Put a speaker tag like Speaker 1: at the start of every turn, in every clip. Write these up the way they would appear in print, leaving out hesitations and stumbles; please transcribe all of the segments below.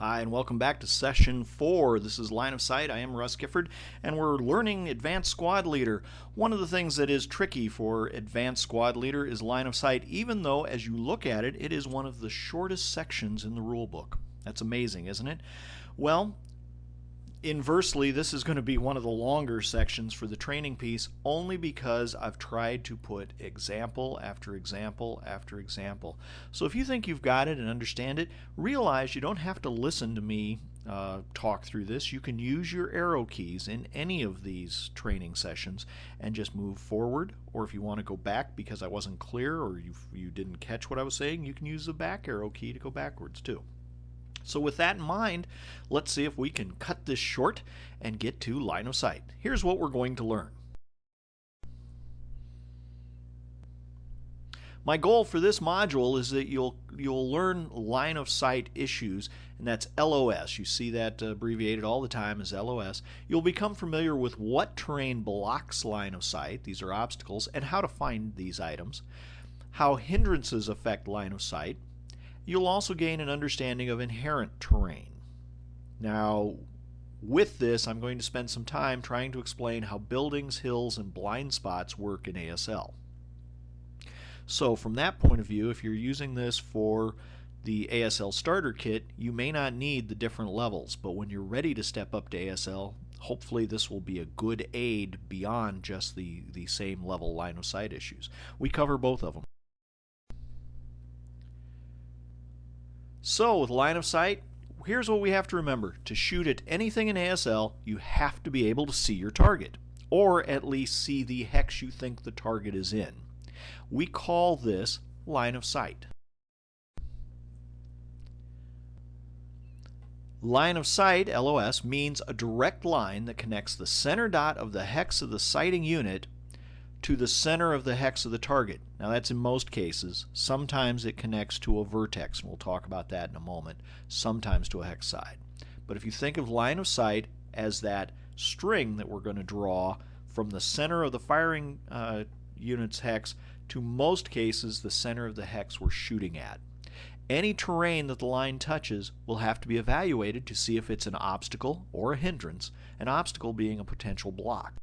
Speaker 1: Hi, and welcome back to Session 4. This is Line of Sight. I am Russ Gifford, and we're learning Advanced Squad Leader. One of the things that is tricky for Advanced Squad Leader is line of sight, even though, as you look at it, it is one of the shortest sections in the rulebook. That's amazing, isn't it? Well, inversely, this is going to be one of the longer sections for the training piece, only because I've tried to put example after example after example. So if you think you've got it and understand it, realize you don't have to listen to me talk through this. You can use your arrow keys in any of these training sessions and just move forward, or if you want to go back because I wasn't clear or you didn't catch what I was saying, you can use the back arrow key to go backwards too. So with that in mind, let's see if we can cut this short and get to line of sight. Here's what we're going to learn. My goal for this module is that you'll learn line of sight issues, and that's LOS. You see that abbreviated all the time as LOS. You'll become familiar with what terrain blocks line of sight, these are obstacles, and how to find these items, how hindrances affect line of sight. You'll also gain an understanding of inherent terrain. Now, with this, I'm going to spend some time trying to explain how buildings, hills, and blind spots work in ASL. So from that point of view, if you're using this for the ASL starter kit, you may not need the different levels, but when you're ready to step up to ASL, hopefully this will be a good aid beyond just the same level line of sight issues. We cover both of them. So with line of sight, here's what we have to remember. To shoot at anything in ASL, you have to be able to see your target, or at least see the hex you think the target is in. We call this line of sight. Line of sight, LOS, means a direct line that connects the center dot of the hex of the sighting unit to the center of the hex of the target. Now that's in most cases. Sometimes it connects to a vertex, and we'll talk about that in a moment, sometimes to a hex side. But if you think of line of sight as that string that we're going to draw from the center of the firing unit's hex to most cases the center of the hex we're shooting at. Any terrain that the line touches will have to be evaluated to see if it's an obstacle or a hindrance, an obstacle being a potential block.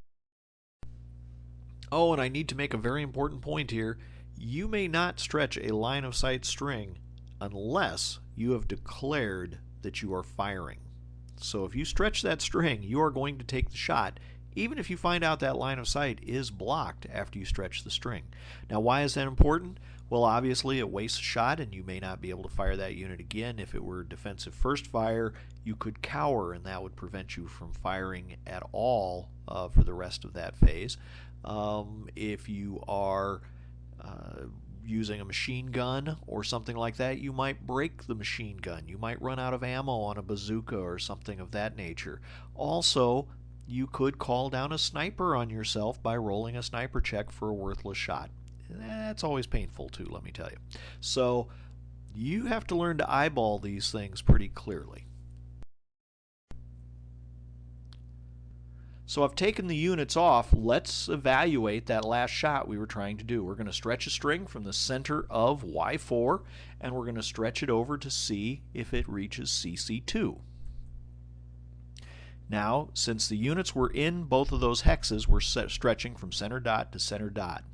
Speaker 1: Oh, and I need to make a very important point here. You may not stretch a line of sight string unless you have declared that you are firing. So if you stretch that string, you are going to take the shot, even if you find out that line of sight is blocked after you stretch the string. Now, why is that important? Well, obviously it wastes a shot and you may not be able to fire that unit again. If it were defensive first fire, you could cower, and that would prevent you from firing at all for the rest of that phase. If you are using a machine gun or something like that, you might break the machine gun. You might run out of ammo on a bazooka or something of that nature. Also, you could call down a sniper on yourself by rolling a sniper check for a worthless shot. That's always painful too, let me tell you. So you have to learn to eyeball these things pretty clearly. So I've taken the units off. Let's evaluate that last shot we were trying to do. We're going to stretch a string from the center of Y4, and we're going to stretch it over to see if it reaches CC2. Now, since the units were in both of those hexes, we're stretching from center dot to center dot.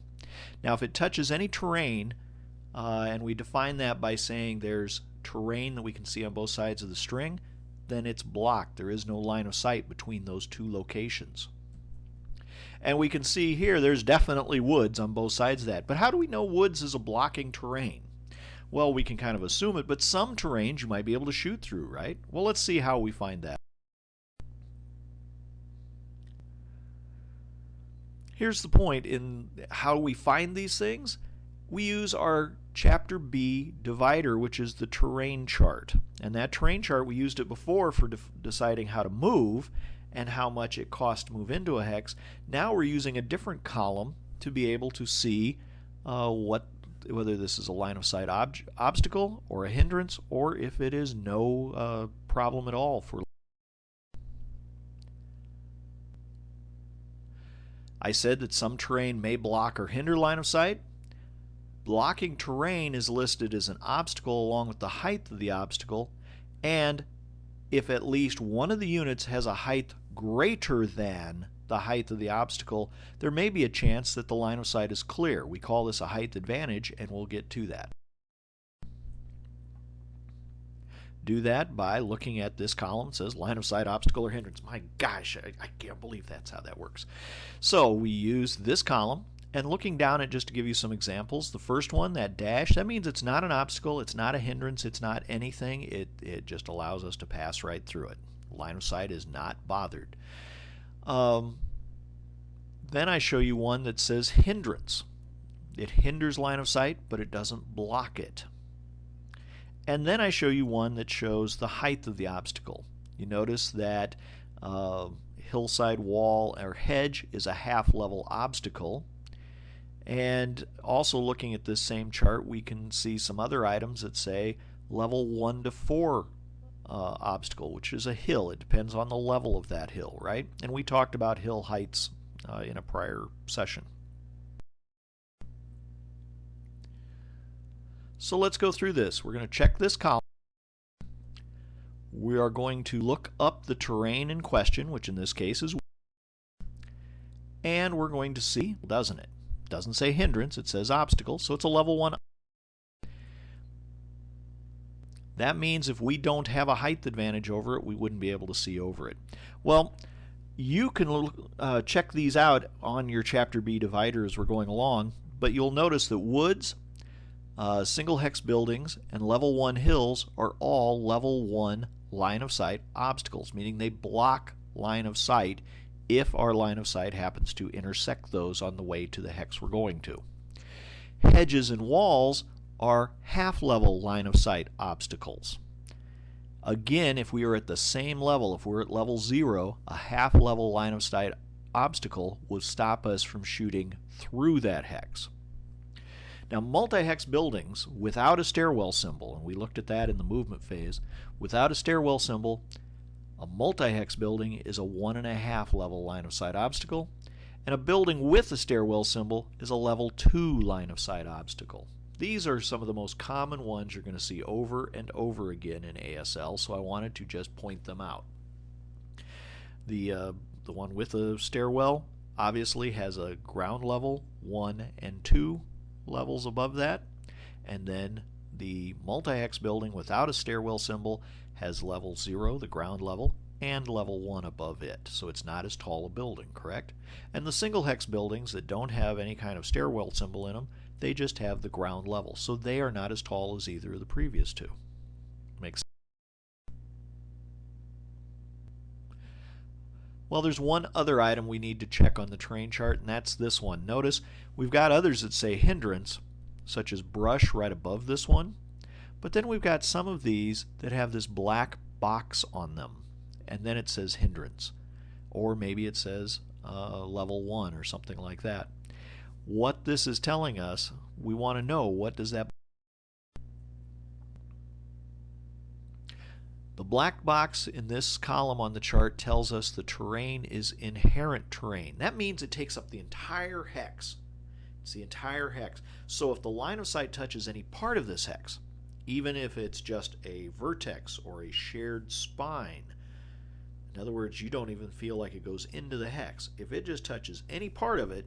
Speaker 1: Now, if it touches any terrain, and we define that by saying there's terrain that we can see on both sides of the string, then it's blocked. There is no line of sight between those two locations. And we can see here there's definitely woods on both sides of that. But how do we know woods is a blocking terrain? Well, we can kind of assume it, but some terrains you might be able to shoot through, right? Well, let's see how we find that. Here's the point in how we find these things. We use our Chapter B divider, which is the terrain chart. And that terrain chart, we used it before for deciding how to move and how much it costs to move into a hex. Now we're using a different column to be able to see whether this is a line of sight obstacle or a hindrance, or if it is no problem at all for. I said that some terrain may block or hinder line of sight. Blocking terrain is listed as an obstacle along with the height of the obstacle, and if at least one of the units has a height greater than the height of the obstacle, there may be a chance that the line of sight is clear. We call this a height advantage, and we'll get to that. Do that by looking at this column. It says line of sight, obstacle, or hindrance. My gosh, I can't believe that's how that works. So we use this column, and looking down at just to give you some examples, the first one, that dash, that means it's not an obstacle, it's not a hindrance, it's not anything. It just allows us to pass right through it. Line of sight is not bothered. Then I show you one that says hindrance. It hinders line of sight, but it doesn't block it. And then I show you one that shows the height of the obstacle. You notice that hillside wall or hedge is a half-level obstacle. And also looking at this same chart, we can see some other items that say level 1 to 4 obstacle, which is a hill. It depends on the level of that hill, right? And we talked about hill heights in a prior session. So let's go through this. We're going to check this column. We are going to look up the terrain in question, which in this case is, and we're going to see, doesn't it? It doesn't say hindrance, it says obstacle, so it's a level 1. That means if we don't have a height advantage over it, we wouldn't be able to see over it. Well, you can check these out on your Chapter B divider as we're going along, but you'll notice that woods, single hex buildings, and level 1 hills are all level 1 line of sight obstacles, meaning they block line of sight if our line of sight happens to intersect those on the way to the hex we're going to. Hedges and walls are half-level line of sight obstacles. Again, if we are at the same level, if we're at level 0, a half-level line of sight obstacle will stop us from shooting through that hex. Now, multi-hex buildings without a stairwell symbol, and we looked at that in the movement phase, without a stairwell symbol, a multi-hex building is a 1.5 level line of sight obstacle, and a building with a stairwell symbol is a level 2 line of sight obstacle. These are some of the most common ones you're going to see over and over again in ASL, so I wanted to just point them out. The one with a stairwell obviously has a ground level 1 and 2 levels above that, and then the multi-hex building without a stairwell symbol has level 0, the ground level, and level 1 above it, so it's not as tall a building, correct? And the single hex buildings that don't have any kind of stairwell symbol in them, they just have the ground level, so they are not as tall as either of the previous two. Makes sense? Well, there's one other item we need to check on the terrain chart, and that's this one. Notice we've got others that say hindrance, such as brush right above this one, but then we've got some of these that have this black box on them, and then it says hindrance, or maybe it says level 1 or something like that. What this is telling us, we want to know, what does that. The black box in this column on the chart tells us the terrain is inherent terrain. That means it takes up the entire hex. It's the entire hex. So if the line of sight touches any part of this hex, even if it's just a vertex or a shared spine, in other words, you don't even feel like it goes into the hex. If it just touches any part of it,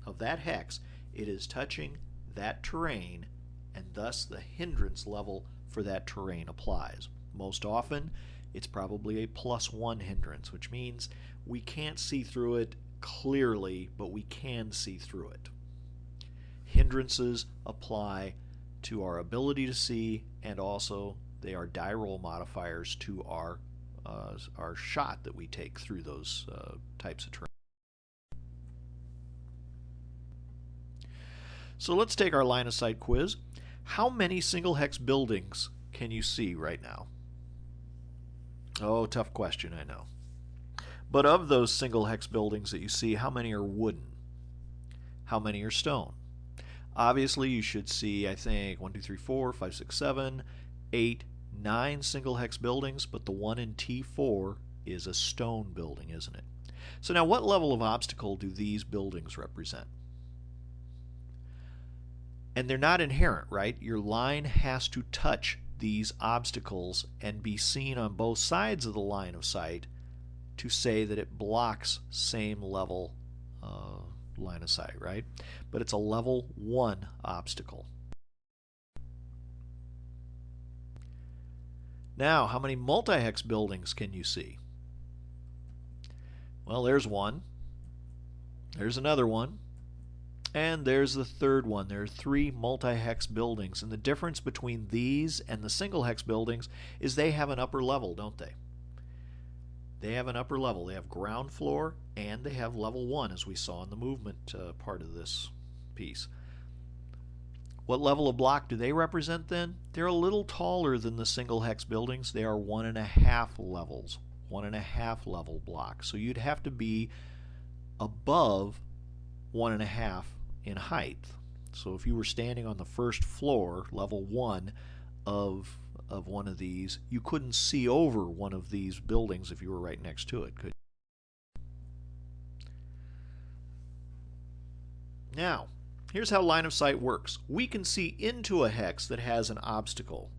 Speaker 1: of that hex, it is touching that terrain, and thus the hindrance level for that terrain applies. Most often, it's probably a +1 hindrance, which means we can't see through it clearly, but we can see through it. Hindrances apply to our ability to see, and also they are die roll modifiers to our shot that we take through those types of terrain. So let's take our line of sight quiz. How many single hex buildings can you see right now? Oh, tough question, I know. But of those single hex buildings that you see, how many are wooden? How many are stone? Obviously, you should see, I think, 1, 2, 3, 4, 5, 6, 7, 8, 9 single hex buildings, but the one in T4 is a stone building, isn't it? So now what level of obstacle do these buildings represent? And they're not inherent, right? Your line has to touch these obstacles and be seen on both sides of the line of sight to say that it blocks same level line of sight, right? But it's a level 1 obstacle. Now, how many multi-hex buildings can you see? Well, there's one. There's another one. And there's the third one. There are 3 multi-hex buildings. And the difference between these and the single-hex buildings is they have an upper level, don't they? They have an upper level. They have ground floor and they have level 1, as we saw in the movement part of this piece. What level of block do they represent then? They're a little taller than the single-hex buildings. They are 1.5 levels. 1.5 level block. So you'd have to be above 1.5 in height. So if you were standing on the first floor, level 1 of one of these, you couldn't see over one of these buildings if you were right next to it, could you? Now, here's how line of sight works. We can see into a hex that has an obstacle,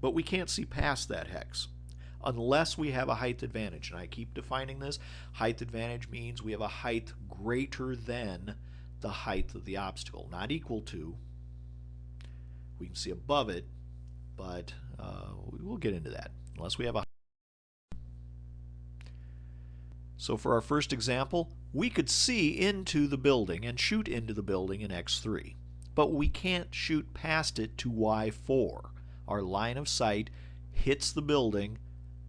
Speaker 1: but we can't see past that hex unless we have a height advantage. And I keep defining this. Height advantage means we have a height greater than the height of the obstacle, not equal to. We can see above it, but we'll get into that unless we have a. So for our first example, we could see into the building and shoot into the building in X3, but we can't shoot past it to Y4. Our line of sight hits the building,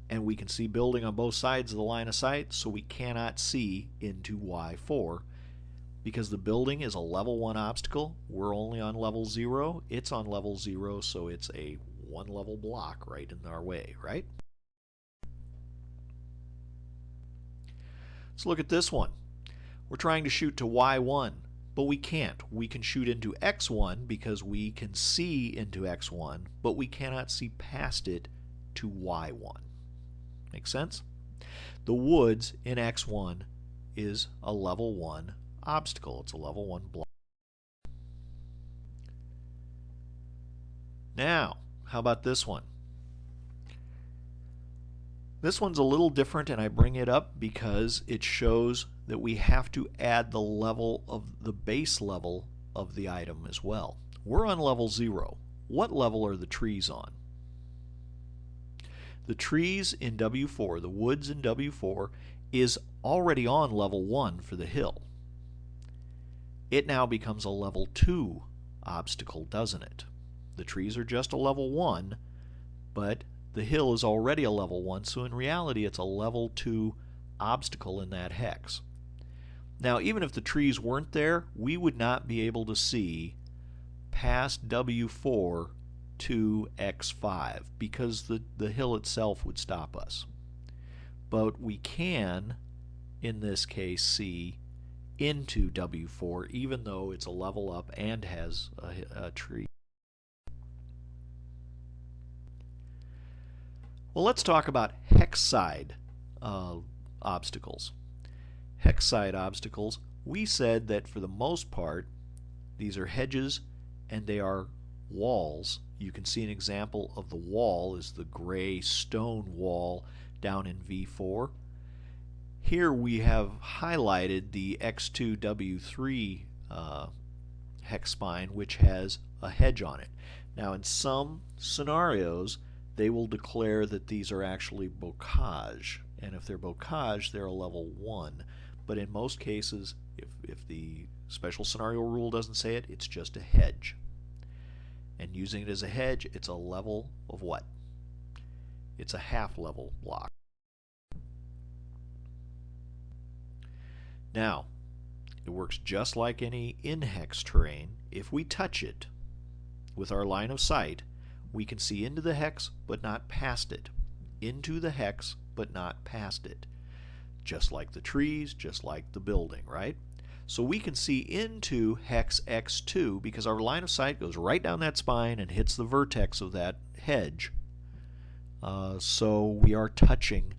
Speaker 1: and we can see building on both sides of the line of sight, so we cannot see into Y4. Because the building is a level 1 obstacle, we're only on level 0, it's on level 0, so it's a 1 level block right in our way, right? Let's look at this one. We're trying to shoot to Y1, but we can't. We can shoot into X1 because we can see into X1, but we cannot see past it to Y1. Make sense? The woods in X1 is a level 1 obstacle. It's a level 1 block. Now, how about this one? This one's a little different, and I bring it up because it shows that we have to add the level of the base level of the item as well. We're on level 0. What level are the trees on? The trees in W4, the woods in W4, is already on level 1 for the hill. It now becomes a level 2 obstacle, doesn't it? The trees are just a level 1, but the hill is already a level 1, so in reality it's a level 2 obstacle in that hex. Now, even if the trees weren't there, we would not be able to see past W4 to X5 because the hill itself would stop us. But we can, in this case, see into W4 even though it's a level up and has a tree. Well, let's talk about hex side obstacles. Hex side obstacles, we said that for the most part these are hedges and they are walls. You can see an example of the wall is the gray stone wall down in V4. Here we have highlighted the X2W3 hex spine, which has a hedge on it. Now, in some scenarios, they will declare that these are actually bocage, and if they're bocage, they're a level 1. But in most cases, if the special scenario rule doesn't say it, it's just a hedge. And using it as a hedge, it's a level of what? It's a half level block. Now, it works just like any in-hex terrain. If we touch it with our line of sight, we can see into the hex but not past it. Into the hex but not past it. Just like the trees, just like the building, right? So we can see into hex X2 because our line of sight goes right down that spine and hits the vertex of that hedge. So we are touching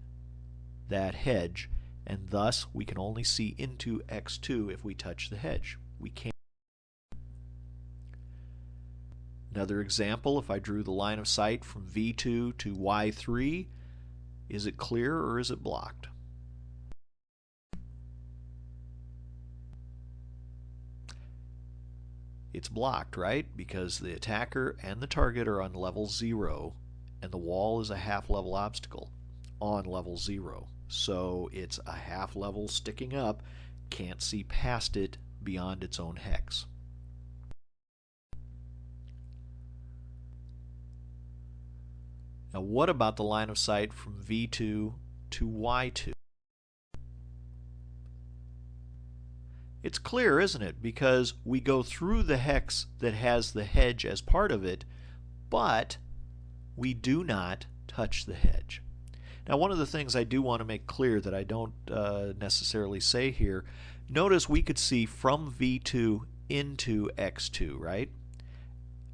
Speaker 1: that hedge, and thus we can only see into X2 if we touch the hedge. We can't. Another example, if I drew the line of sight from V2 to Y3, is it clear or is it blocked? It's blocked, right? Because the attacker and the target are on level 0 and the wall is a half-level obstacle on level 0. So it's a half level sticking up, can't see past it beyond its own hex. Now what about the line of sight from V2 to Y2? It's clear, isn't it? Because we go through the hex that has the hedge as part of it, but we do not touch the hedge. Now one of the things I do want to make clear that I don't necessarily say here, notice we could see from V2 into X2, right?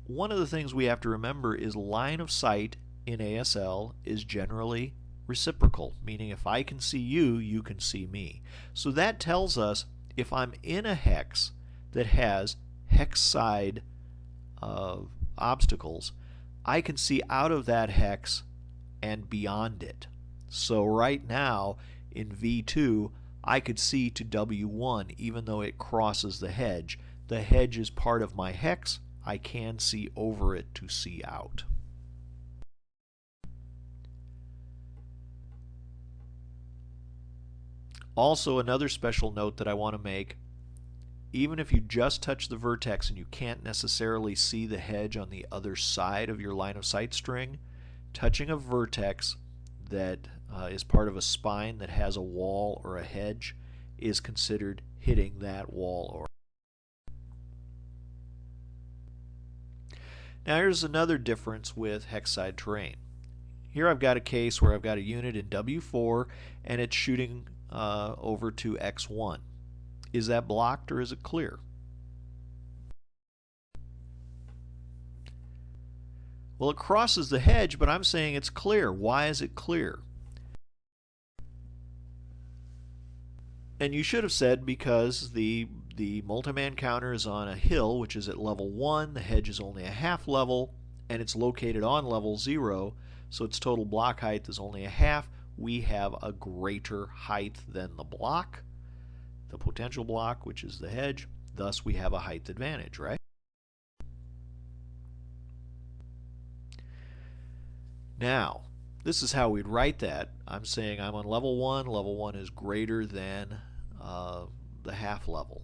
Speaker 1: One of the things we have to remember is line of sight in ASL is generally reciprocal, meaning if I can see you, you can see me. So that tells us if I'm in a hex that has hex side obstacles, I can see out of that hex and beyond it. So right now in V2 I could see to W1 even though it crosses the hedge. The hedge is part of my hex. I can see over it to see out. Also, another special note that I want to make, even if you just touch the vertex and you can't necessarily see the hedge on the other side of your line of sight string, touching a vertex that is part of a spine that has a wall or a hedge is considered hitting that wall or. Now here's another difference with hex side terrain. Here I've got a case where I've got a unit in W4 and it's shooting over to X1. Is that blocked or is it clear? Well, it crosses the hedge, but I'm saying it's clear. Why is it clear? And you should have said because the multi-man counter is on a hill, which is at level 1, the hedge is only a half level, and it's located on level 0, so its total block height is only a half. We have a greater height than the block, the potential block, which is the hedge. Thus, we have a height advantage, right? Now, this is how we'd write that. I'm saying I'm on level 1. Level 1 is greater than the half level,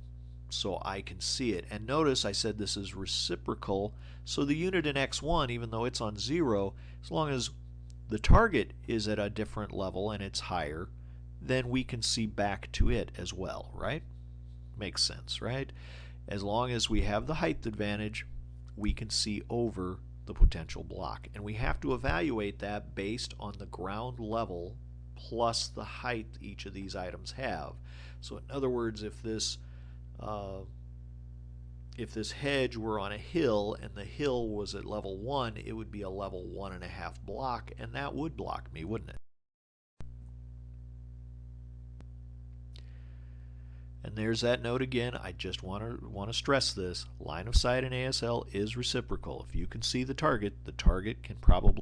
Speaker 1: so I can see it. And notice I said this is reciprocal, so the unit in X1, even though it's on 0, as long as the target is at a different level and it's higher, then we can see back to it as well, right? Makes sense, right? As long as we have the height advantage, we can see over the potential block. And we have to evaluate that based on the ground level plus the height each of these items have. So in other words, if this hedge were on a hill and the hill was at level 1, it would be a level 1.5 block, and that would block me, wouldn't it? And there's that note again. I just want to stress this. Line of sight in ASL is reciprocal. If you can see the target can probably.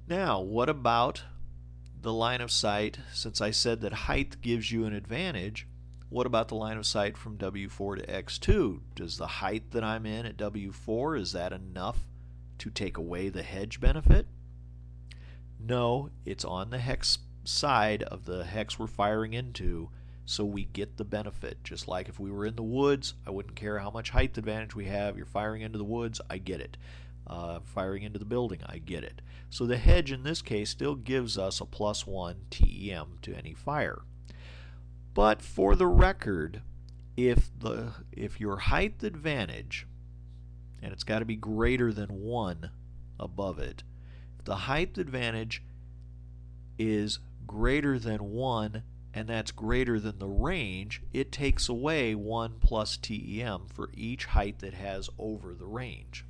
Speaker 1: Now, what about the line of sight? Since I said that height gives you an advantage, what about the line of sight from W4 to X2? Does the height that I'm in at W4, is that enough to take away the hedge benefit? No, it's on the hex side of the hex we're firing into, so we get the benefit. Just like if we were in the woods, I wouldn't care how much height advantage we have. You're firing into the woods, I get it. Firing into the building, I get it. So the hedge in this case still gives us a +1 TEM to any fire. But for the record, if your height advantage, and it's got to be greater than 1 above it, if the height advantage is greater than 1 and that's greater than the range, it takes away 1 plus TEM for each height that has over the range.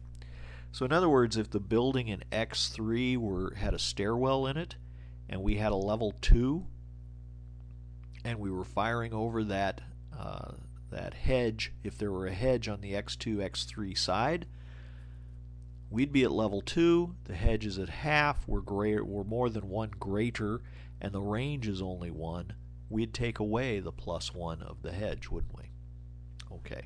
Speaker 1: So in other words, if the building in X3 had a stairwell in it and we had a level 2 and we were firing over that that hedge, if there were a hedge on the x2, x3 side, we'd be at level 2. The hedge is at half. We're more than 1 greater, and the range is only 1. We'd take away the +1 of the hedge, wouldn't we? Okay.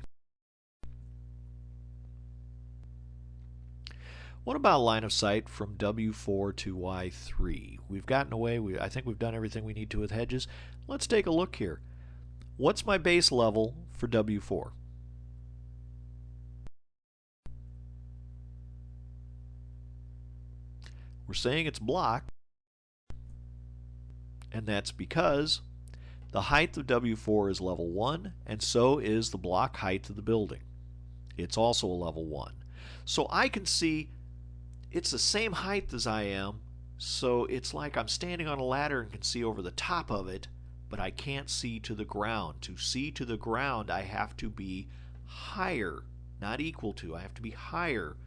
Speaker 1: What about line of sight from W4 to Y3? We've gotten away. I think we've done everything we need to with hedges. Let's take a look here. What's my base level for W4? We're saying it's block, and that's because the height of W4 is level 1, and so is the block height of the building. It's also a level 1. So I can see it's the same height as I am, so it's like I'm standing on a ladder and can see over the top of it, but I can't see to the ground. To see to the ground, I have to be higher, not equal to. I have to be higher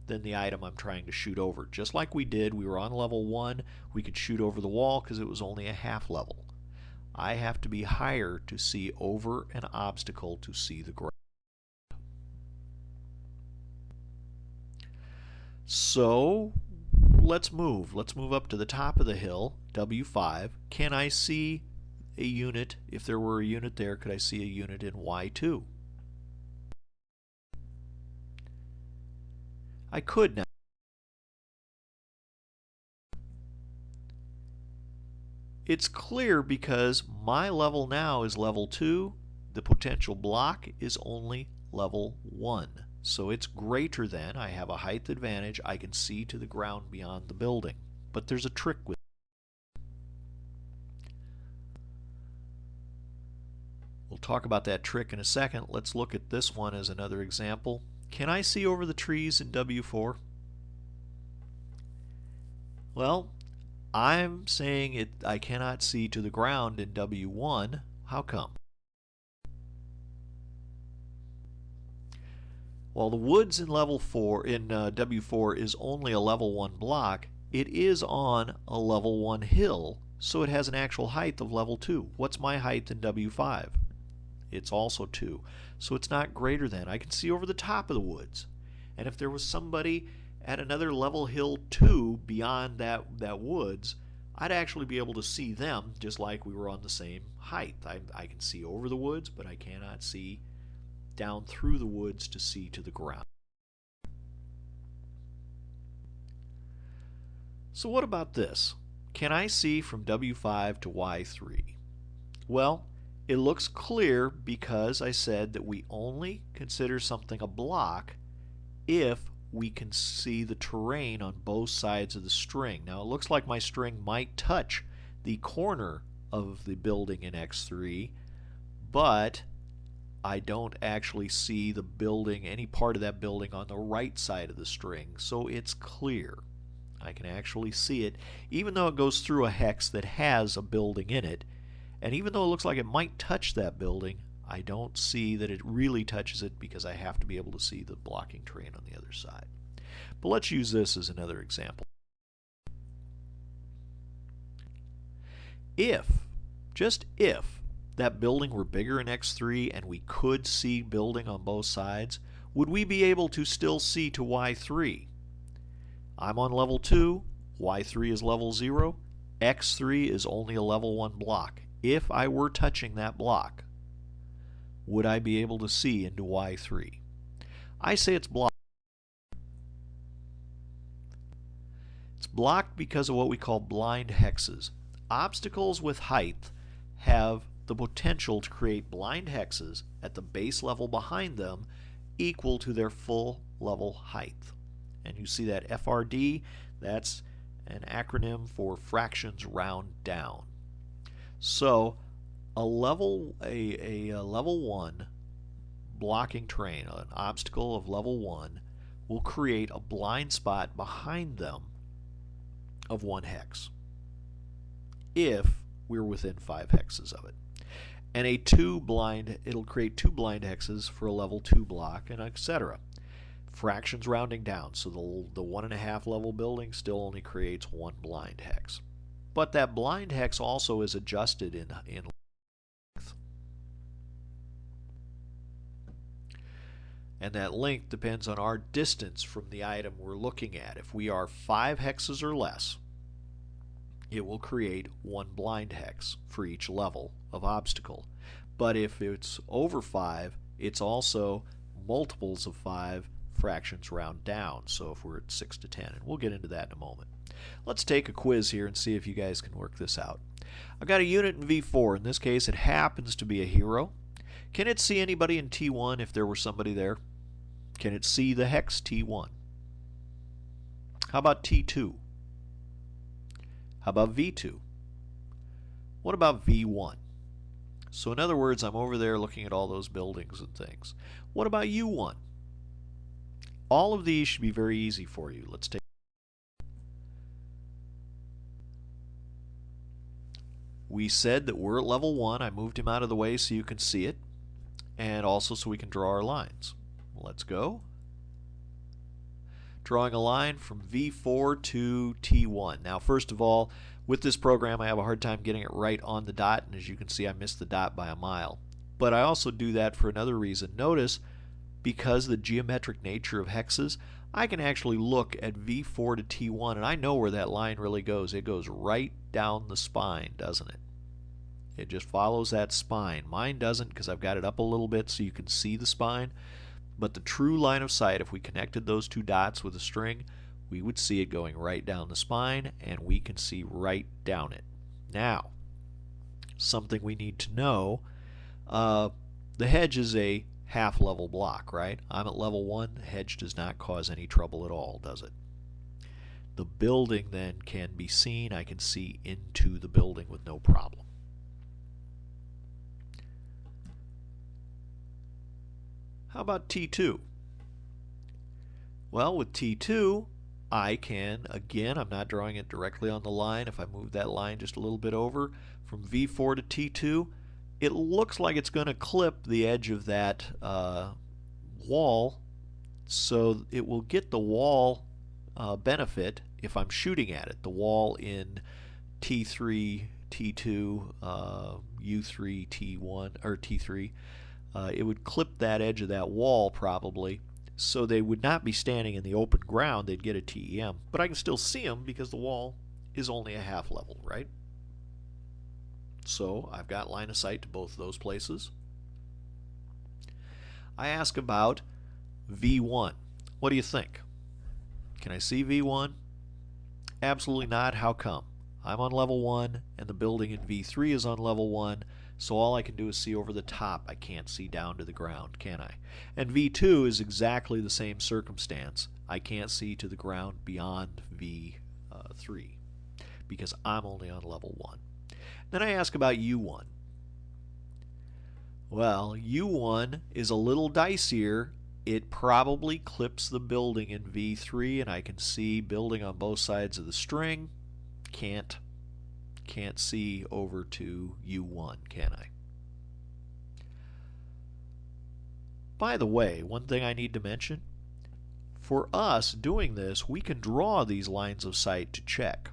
Speaker 1: than the item I'm trying to shoot over. Just like we did, we were on level 1, we could shoot over the wall because it was only a half level. I have to be higher to see over an obstacle to see the ground. So let's move. Let's move up to the top of the hill, W5. Can I see a unit? If there were a unit there, could I see a unit in Y2? I could now. It's clear because my level now is level 2. The potential block is only level 1. So it's greater than. I have a height advantage. I can see to the ground beyond the building. But there's a trick with it. We'll talk about that trick in a second. Let's look at this one as another example. Can I see over the trees in W4? Well, I'm saying I cannot see to the ground in W1. How come? While the woods in level 4 in W4 is only a level 1 block, it is on a level 1 hill, so it has an actual height of level 2. What's my height in W5? It's also 2, so it's not greater than. I can see over the top of the woods, and if there was somebody at another level hill 2 beyond that woods, I'd actually be able to see them just like we were on the same height. I can see over the woods, but I cannot see down through the woods to see to the ground. So what about this? Can I see from W5 to Y3? Well, it looks clear because I said that we only consider something a block if we can see the terrain on both sides of the string. Now it looks like my string might touch the corner of the building in X3, but I don't actually see the building, any part of that building on the right side of the string, so it's clear. I can actually see it, even though it goes through a hex that has a building in it, and even though it looks like it might touch that building, I don't see that it really touches it because I have to be able to see the blocking terrain on the other side. But let's use this as another example. If, just if, that building were bigger in X3 and we could see building on both sides, would we be able to still see to Y3? I'm on level 2, Y3 is level 0, X3 is only a level 1 block. If I were touching that block, would I be able to see into Y3? I say it's blocked. It's blocked because of what we call blind hexes. Obstacles with height have the potential to create blind hexes at the base level behind them equal to their full level height. And you see that FRD, that's an acronym for fractions round down. So a level 1 blocking terrain, an obstacle of level 1, will create a blind spot behind them of 1 hex if we're within 5 hexes of it. And it'll create 2 blind hexes for a level 2 block, and etc. Fractions rounding down, so the 1.5 level building still only creates 1 blind hex. But that blind hex also is adjusted in length. And that length depends on our distance from the item we're looking at. If we are 5 hexes or less, it will create 1 blind hex for each level of obstacle. But if it's over 5, it's also multiples of 5 fractions round down. So if we're at 6 to 10, and we'll get into that in a moment. Let's take a quiz here and see if you guys can work this out. I've got a unit in V4. In this case, it happens to be a hero. Can it see anybody in T1 if there were somebody there? Can it see the hex T1? How about T2? How about V2? What about V1? So in other words, I'm over there looking at all those buildings and things. What about U1? All of these should be very easy for you. Let's take. We said that we're at level 1. I moved him out of the way so you can see it, and also so we can draw our lines. Let's go. Drawing a line from V4 to T1. Now, first of all, with this program, I have a hard time getting it right on the dot, and as you can see, I missed the dot by a mile. But I also do that for another reason. Notice, because of the geometric nature of hexes, I can actually look at V4 to T1, and I know where that line really goes. It goes right down the spine, doesn't it? It just follows that spine. Mine doesn't, because I've got it up a little bit so you can see the spine. But the true line of sight, if we connected those 2 dots with a string, we would see it going right down the spine, and we can see right down it. Now, something we need to know, the hedge is a half-level block, right? I'm at level 1. The hedge does not cause any trouble at all, does it? The building then can be seen. I can see into the building with no problem. How about T2? Well, with T2, I can, again, I'm not drawing it directly on the line. If I move that line just a little bit over from V4 to T2, it looks like it's going to clip the edge of that wall, so it will get the wall benefit if I'm shooting at it. The wall in T3, T2, U3, T1, or T3. It would clip that edge of that wall probably, so they would not be standing in the open ground. They'd get a TEM, but I can still see them because the wall is only a half level, right? So I've got line of sight to both of those places. I ask about V1. What do you think? Can I see V1? Absolutely not. How come? I'm on level 1 and the building in V3 is on level 1. So all I can do is see over the top. I can't see down to the ground, can I? And V2 is exactly the same circumstance. I can't see to the ground beyond V3 because I'm only on level 1. Then I ask about U1. Well, U1 is a little dicier. It probably clips the building in V3, and I can see building on both sides of the string. Can't see over to U1, can I? By the way, one thing I need to mention, for us doing this, we can draw these lines of sight to check.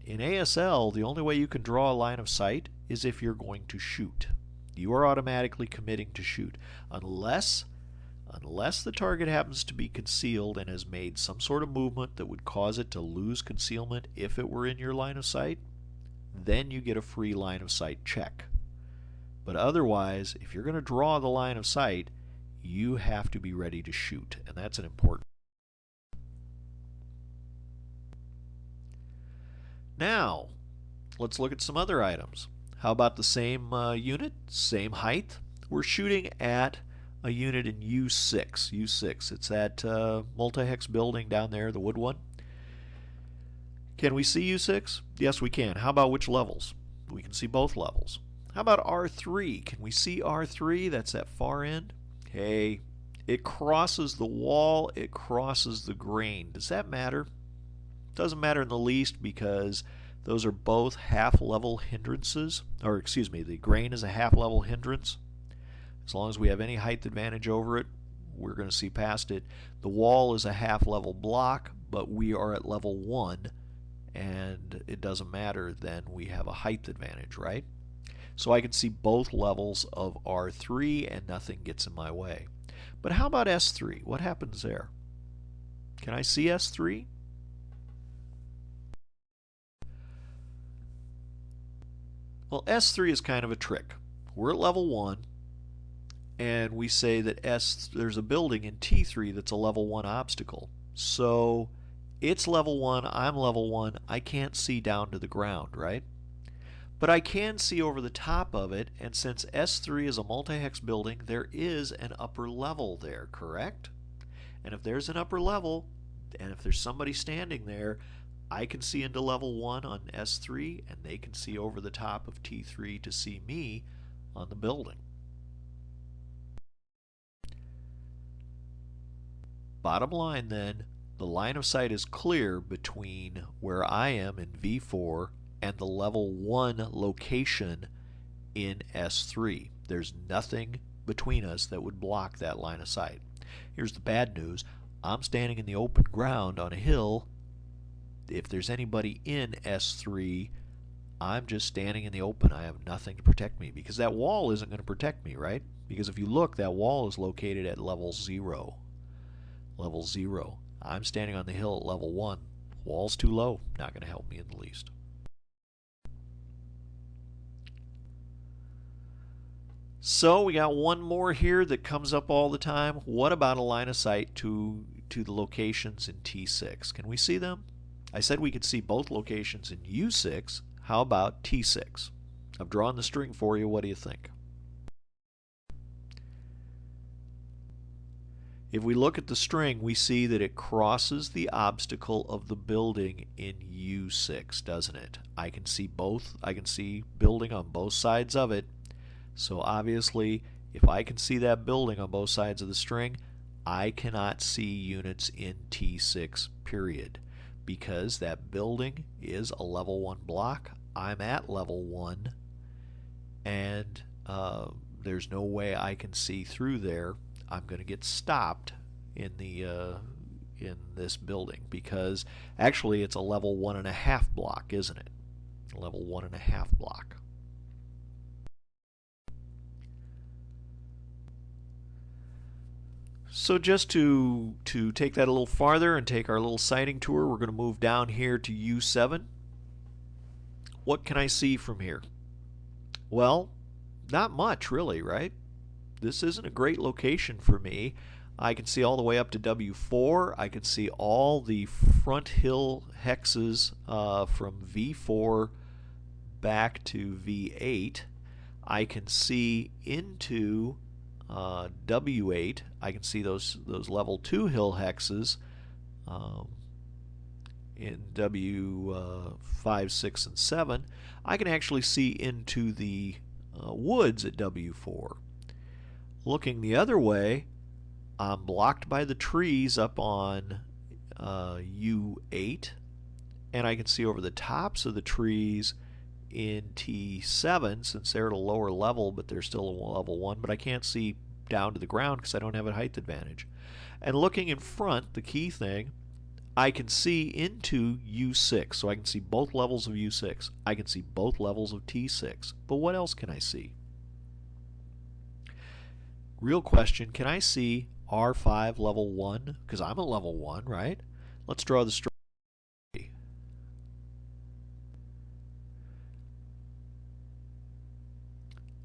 Speaker 1: In ASL, the only way you can draw a line of sight is if you're going to shoot. You are automatically committing to shoot, unless the target happens to be concealed and has made some sort of movement that would cause it to lose concealment if it were in your line of sight. Then you get a free line of sight check. But otherwise, if you're going to draw the line of sight, you have to be ready to shoot, and that's an important. Now, let's look at some other items. How about the same unit, same height? We're shooting at a unit in U6. U6, it's that multi-hex building down there, the wood one. Can we see U6? Yes, we can. How about which levels? We can see both levels. How about R3? Can we see R3? That's that far end. Hey, it crosses the wall, it crosses the grain. Does that matter? Doesn't matter in the least because those are both half-level hindrances. Or excuse me, the grain is a half-level hindrance. As long as we have any height advantage over it, we're going to see past it. The wall is a half-level block, but we are at level 1. And it doesn't matter, then we have a height advantage, right? So I can see both levels of R3 and nothing gets in my way. But how about S3? What happens there? Can I see S3? Well, S3 is kind of a trick. We're at level 1, and we say that there's a building in T3 that's a level 1 obstacle. So it's level 1, I'm level 1, I can't see down to the ground, right? But I can see over the top of it, and since S3 is a multi-hex building, there is an upper level there, correct? And if there's an upper level, and if there's somebody standing there, I can see into level 1 on S3, and they can see over the top of T3 to see me on the building. Bottom line then, the line of sight is clear between where I am in V4 and the level 1 location in S3. There's nothing between us that would block that line of sight. Here's the bad news. I'm standing in the open ground on a hill. If there's anybody in S3, I'm just standing in the open. I have nothing to protect me because that wall isn't going to protect me, right? Because if you look, that wall is located at level 0. Level 0. I'm standing on the hill at level 1. Wall's too low. Not going to help me in the least. So we got one more here that comes up all the time. What about a line of sight to the locations in T6? Can we see them? I said we could see both locations in U6. How about T6? I've drawn the string for you. What do you think? If we look at the string, we see that it crosses the obstacle of the building in U6, doesn't it? I can see both. I can see building on both sides of it. So obviously, if I can see that building on both sides of the string, I cannot see units in T6, period. Because that building is a level 1 block. I'm at level 1, and there's no way I can see through there. I'm going to get stopped in this building because actually it's a level 1.5 block, isn't it? A level 1.5 block. So just to take that a little farther and take our little sighting tour, we're going to move down here to U7. What can I see from here? Well, not much really, right? This isn't a great location for me. I can see all the way up to W4. I can see all the front hill hexes from V4 back to V8. I can see into W8. I can see those level 2 hill hexes in W5, 6, and 7. I can actually see into the woods at W4. Looking the other way, I'm blocked by the trees up on U8, and I can see over the tops of the trees in T7 since they're at a lower level, but they're still a level 1, but I can't see down to the ground because I don't have a height advantage. And looking in front, the key thing, I can see into U6, so I can see both levels of U6. I can see both levels of T6. But what else can I see? Real question, can I see R5 level 1? Because I'm a level 1, right? Let's draw the string.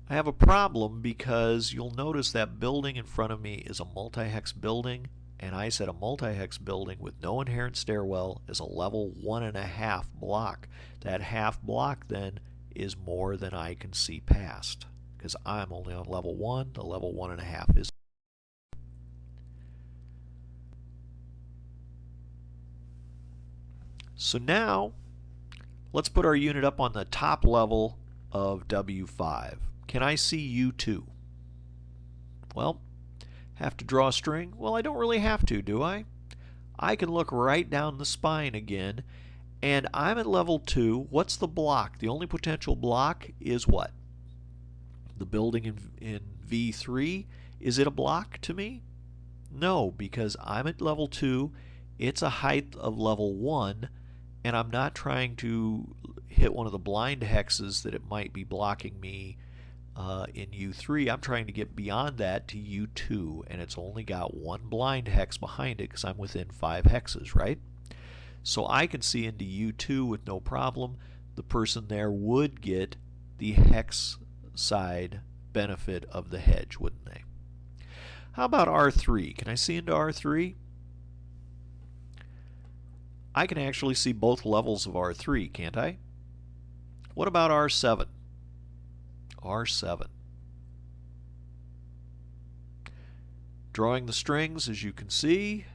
Speaker 1: I have a problem because you'll notice that building in front of me is a multi-hex building, and I said a multi-hex building with no inherent stairwell is a level 1.5 block. That half block then is more than I can see past because I'm only on level 1, the level 1.5 is. So now let's put our unit up on the top level of W5. Can I see U2? Well, have to draw a string? Well, I don't really have to, do I? I can look right down the spine again, and I'm at level 2. What's the block? The only potential block is what? The building in V3. Is it a block to me? No, because I'm at level 2. It's a height of level 1, and I'm not trying to hit one of the blind hexes that it might be blocking me in U3. I'm trying to get beyond that to U2, and it's only got one blind hex behind it because I'm within 5 hexes, right? So I can see into U2 with no problem. The person there would get the hex side benefit of the hedge, wouldn't they? How about R3? Can I see into R3? I can actually see both levels of R3, can't I? What about R7? R7. Drawing the strings, as you can see.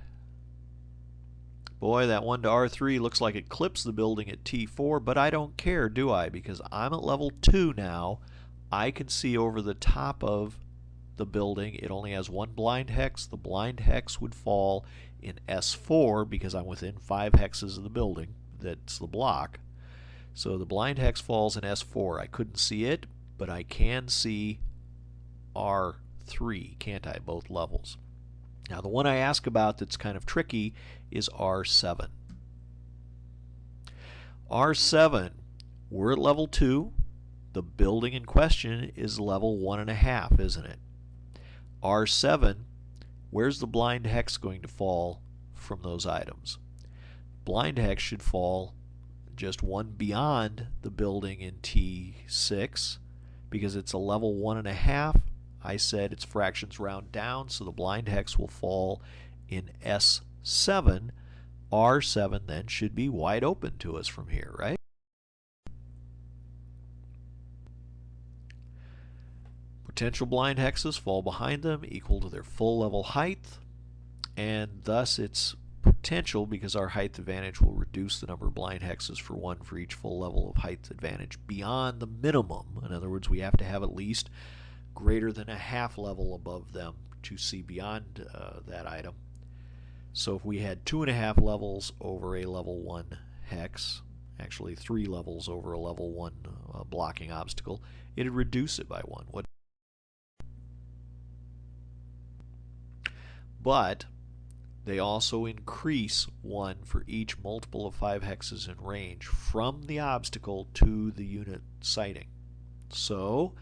Speaker 1: Boy, that 1 to R3 looks like it clips the building at T4, but I don't care, do I? Because I'm at level 2 now. I can see over the top of the building. It only has one blind hex. The blind hex would fall in S4 because I'm within 5 hexes of the building. That's the block. So the blind hex falls in S4. I couldn't see it, but I can see R3, can't I? Both levels. Now the one I ask about that's kind of tricky is R7. R7, we're at level 2. The building in question is level 1.5, isn't it? R7, where's the blind hex going to fall from those items? Blind hex should fall just one beyond the building in T6 because it's a level 1.5. I said its fractions round down, so the blind hex will fall in S7. R7 then should be wide open to us from here, right? Potential blind hexes fall behind them equal to their full level height, and thus its potential, because our height advantage will reduce the number of blind hexes for 1 for each full level of height advantage beyond the minimum. In other words, we have to have at least greater than a half level above them to see beyond that item. So if we had 2.5 levels over a level 1 hex, actually 3 levels over a level 1 blocking obstacle, it'd reduce it by 1. But they also increase 1 for each multiple of 5 hexes in range from the obstacle to the unit sighting. So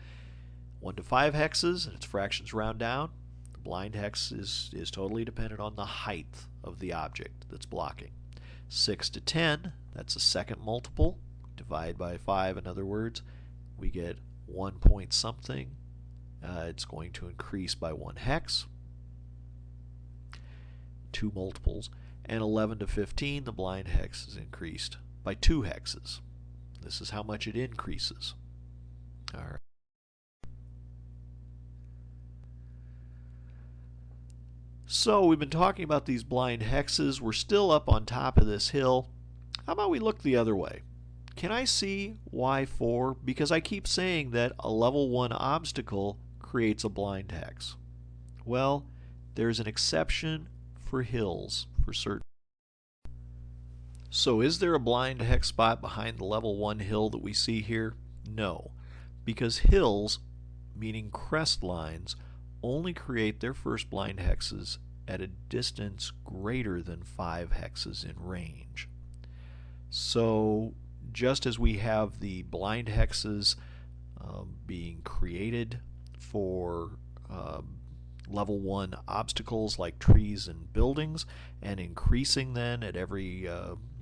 Speaker 1: 1 to 5 hexes, and its fractions round down. The blind hex is totally dependent on the height of the object that's blocking. 6 to 10, that's a second multiple. Divide by 5, in other words, we get 1 point something. It's going to increase by 1 hex. 2 multiples. And 11 to 15, the blind hex is increased by 2 hexes. This is how much it increases. All right. So we've been talking about these blind hexes. We're still up on top of this hill. How about we look the other way? Can I see Y4? Because I keep saying that a level 1 obstacle creates a blind hex. Well, there's an exception for hills for certain. So is there a blind hex spot behind the level 1 hill that we see here? No, because hills, meaning crest lines, only create their first blind hexes at a distance greater than 5 hexes in range. So just as we have the blind hexes being created for level 1 obstacles like trees and buildings, and increasing then at every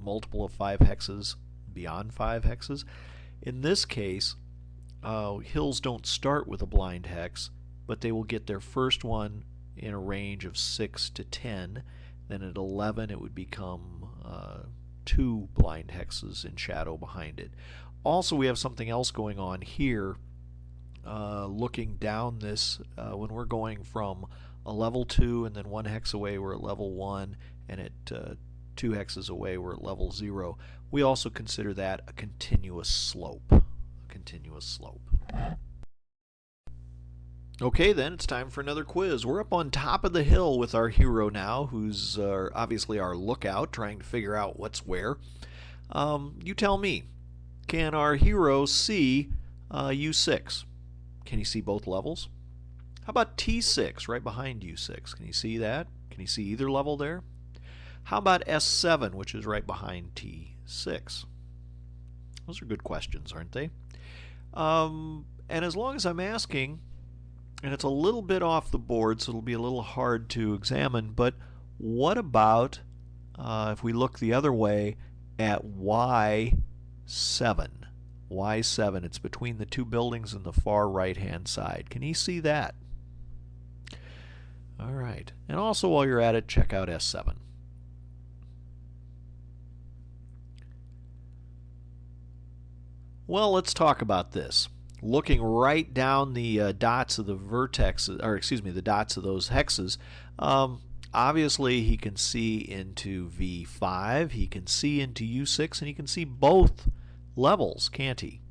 Speaker 1: multiple of 5 hexes beyond 5 hexes, in this case hills don't start with a blind hex, but they will get their first one in a range of 6 to 10. Then at 11 it would become 2 blind hexes in shadow behind it. Also, we have something else going on here. Looking down this, when we're going from a level 2 and then 1 hex away we're at level 1, and at 2 hexes away we're at level 0, we also consider that a continuous slope. Okay, then it's time for another quiz. We're up on top of the hill with our hero now, who's obviously our lookout, trying to figure out what's where. You tell me, can our hero see U6? Can he see both levels? How about T6, right behind U6? Can you see that? Can you see either level there? How about S7, which is right behind T6? Those are good questions, aren't they? And as long as I'm asking, and it's a little bit off the board, so it'll be a little hard to examine, but what about if we look the other way at Y7? Y7, it's between the two buildings in the far right-hand side. Can you see that? All right. And also while you're at it, check out S7. Well, let's talk about this. Looking right down the dots of the vertexes, or excuse me, the dots of those hexes, obviously he can see into V5, he can see into U6, and he can see both levels, can't he?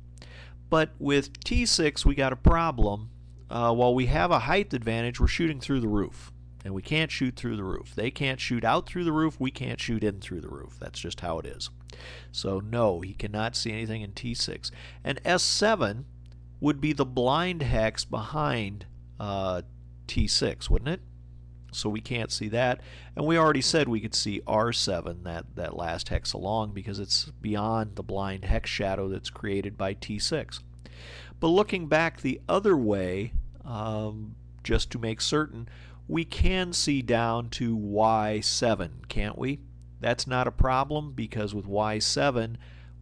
Speaker 1: But with T6 we got a problem. While we have a height advantage, we're shooting through the roof. And we can't shoot through the roof. They can't shoot out through the roof, we can't shoot in through the roof. That's just how it is. So no, he cannot see anything in T6. And S7 would be the blind hex behind T6, wouldn't it? So we can't see that. And we already said we could see R7, that last hex along, because it's beyond the blind hex shadow that's created by T6. But looking back the other way, just to make certain, we can see down to Y7, can't we? That's not a problem, because with Y7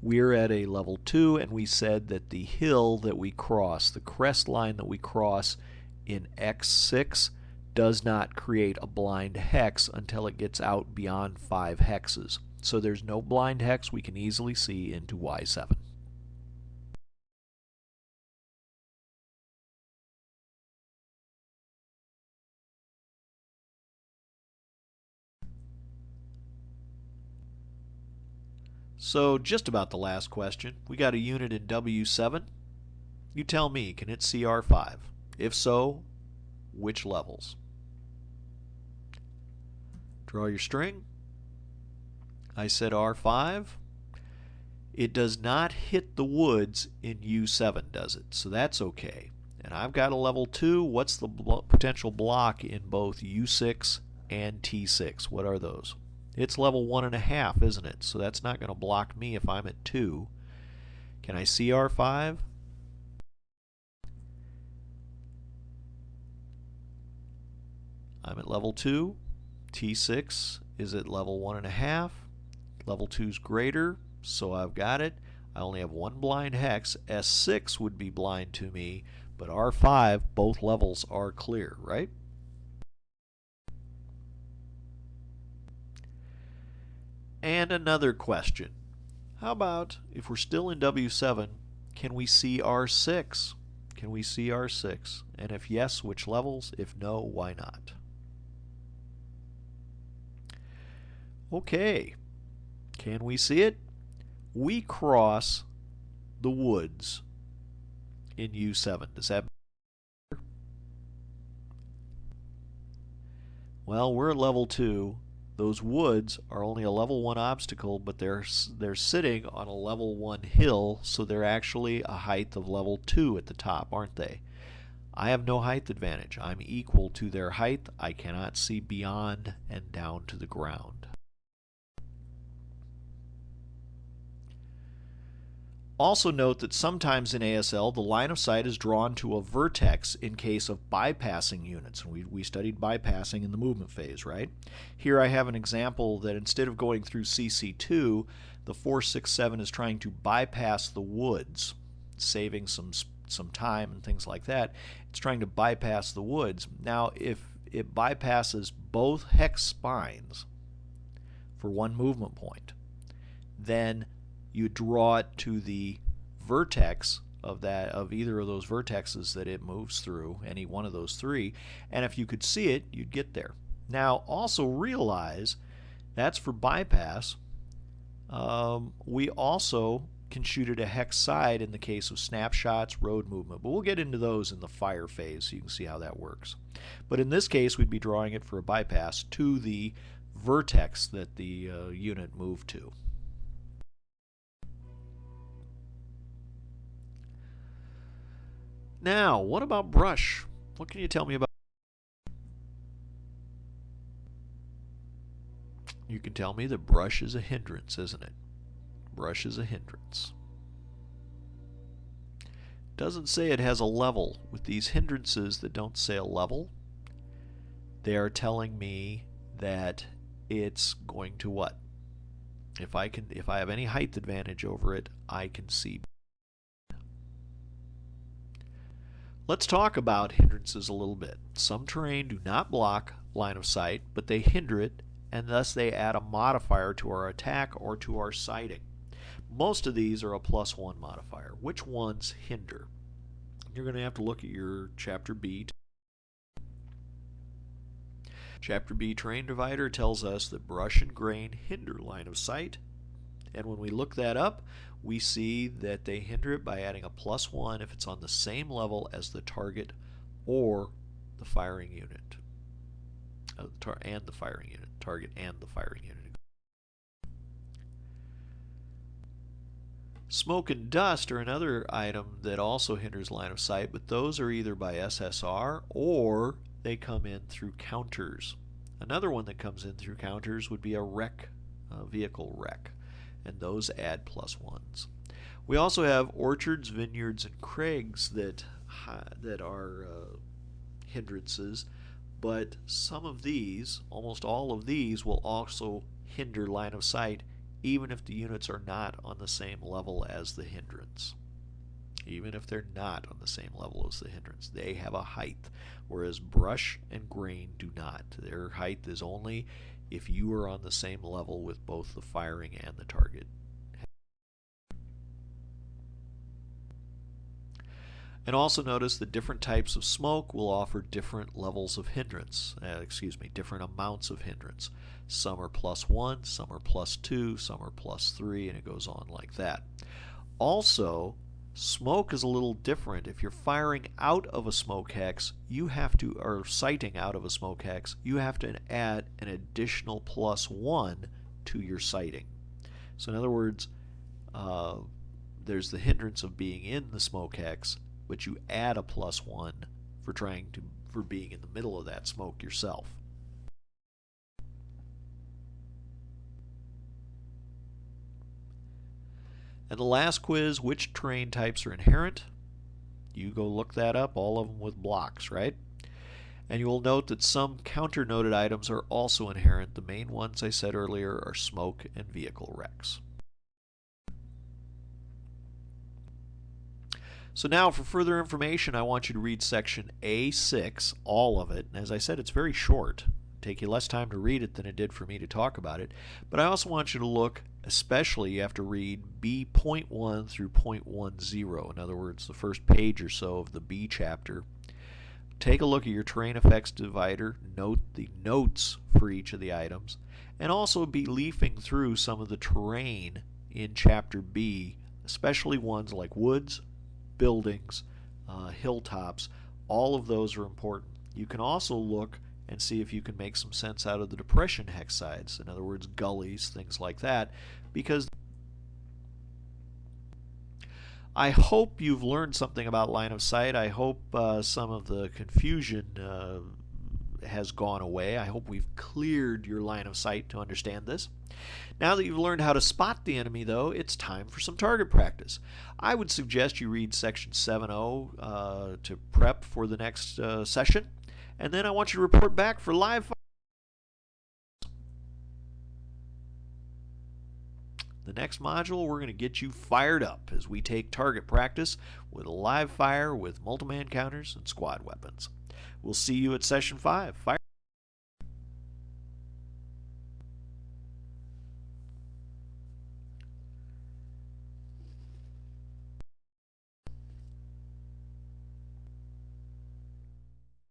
Speaker 1: we're at a level 2, and we said that the hill that we cross, the crest line that we cross in X6, does not create a blind hex until it gets out beyond 5 hexes. So there's no blind hex, we can easily see into Y7. So just about the last question. We got a unit in W7. You tell me, can it see R5? If so, which levels? Draw your string. I said R5. It does not hit the woods in U7, does it? So that's okay. And I've got a level 2. What's the potential block in both U6 and T6? What are those? It's level 1.5, isn't it? So that's not going to block me if I'm at 2. Can I see R5? I'm at level 2. T6 is at level 1.5. Level 2 is greater, so I've got it. I only have one blind hex. S6 would be blind to me, but R5, both levels are clear, right? And another question. How about if we're still in W7, can we see R6? Can we see R6? And if yes, which levels? If no, why not? Okay. Can we see it? We cross the woods in U7. Does that matter? Well, we're at level 2. Those woods are only a level 1 obstacle, but they're sitting on a level 1 hill, so they're actually a height of level 2 at the top, aren't they? I have no height advantage. I'm equal to their height. I cannot see beyond and down to the ground. Also note that sometimes in ASL the line of sight is drawn to a vertex in case of bypassing units. We studied bypassing in the movement phase, right? Here I have an example that instead of going through CC2, the 467 is trying to bypass the woods, saving some time and things like that. It's trying to bypass the woods. Now if it bypasses both hex spines for one movement point, then you draw it to the vertex of either of those vertexes that it moves through, any one of those 3, and if you could see it, you'd get there. Now also realize that's for bypass. We also can shoot at a hex side in the case of snapshots, road movement, but we'll get into those in the fire phase so you can see how that works. But in this case we'd be drawing it for a bypass to the vertex that the unit moved to. Now, what about brush? What can you tell me about? You can tell me that brush is a hindrance, isn't it? Brush is a hindrance. doesn't say it has a level. With these hindrances that don't say a level, they are telling me that it's going to what? If I have any height advantage over it, I can see. Let's talk about hindrances a little bit. Some terrain do not block line of sight, but they hinder it, and thus they add a modifier to our attack or to our sighting. Most of these are a +1 modifier. Which ones hinder? You're going to have to look at your Chapter B. Chapter B terrain divider tells us that brush and grain hinder line of sight, and when we look that up, we see that they hinder it by adding a +1 if it's on the same level as the target or the firing unit. And the firing unit. Target and the firing unit. Smoke and dust are another item that also hinders line of sight, but those are either by SSR or they come in through counters. Another one that comes in through counters would be a wreck, vehicle wreck, and those add +1s. We also have orchards, vineyards, and crags that are hindrances, but some of these, almost all of these, will also hinder line of sight even if the units are not on the same level as the hindrance. Even if they're not on the same level as the hindrance, they have a height, whereas brush and grain do not. Their height is only if you are on the same level with both the firing and the target. And also notice that different types of smoke will offer different levels of hindrance, different amounts of hindrance. Some are +1, some are +2, some are +3, and it goes on like that. Also, smoke is a little different. If you're firing out of a smoke hex, or sighting out of a smoke hex, you have to add an additional +1 to your sighting. So in other words, there's the hindrance of being in the smoke hex, but you add a +1 for being in the middle of that smoke yourself. And the last quiz, which terrain types are inherent? You go look that up, all of them with blocks, right? And you will note that some counter-noted items are also inherent. The main ones I said earlier are smoke and vehicle wrecks. So now for further information, I want you to read section A6, all of it. And as I said, it's very short. It'll take you less time to read it than it did for me to talk about it. But I also want you to look, especially you have to read B.1 through .10. In other words, the first page or so of the B chapter. Take a look at your terrain effects divider, note the notes for each of the items, and also be leafing through some of the terrain in chapter B, especially ones like woods, buildings, hilltops. All of those are important. You can also look and see if you can make some sense out of the depression hex sides, in other words, gullies, things like that, because I hope you've learned something about line of sight. I hope some of the confusion has gone away. I hope we've cleared your line of sight to understand this. Now that you've learned how to spot the enemy, though, it's time for some target practice. I would suggest you read section 7.0 to prep for the next session, and then I want you to report back for live fire. The next module, we're going to get you fired up as we take target practice with live fire with multi-man counters and squad weapons. We'll see you at session 5. Fire.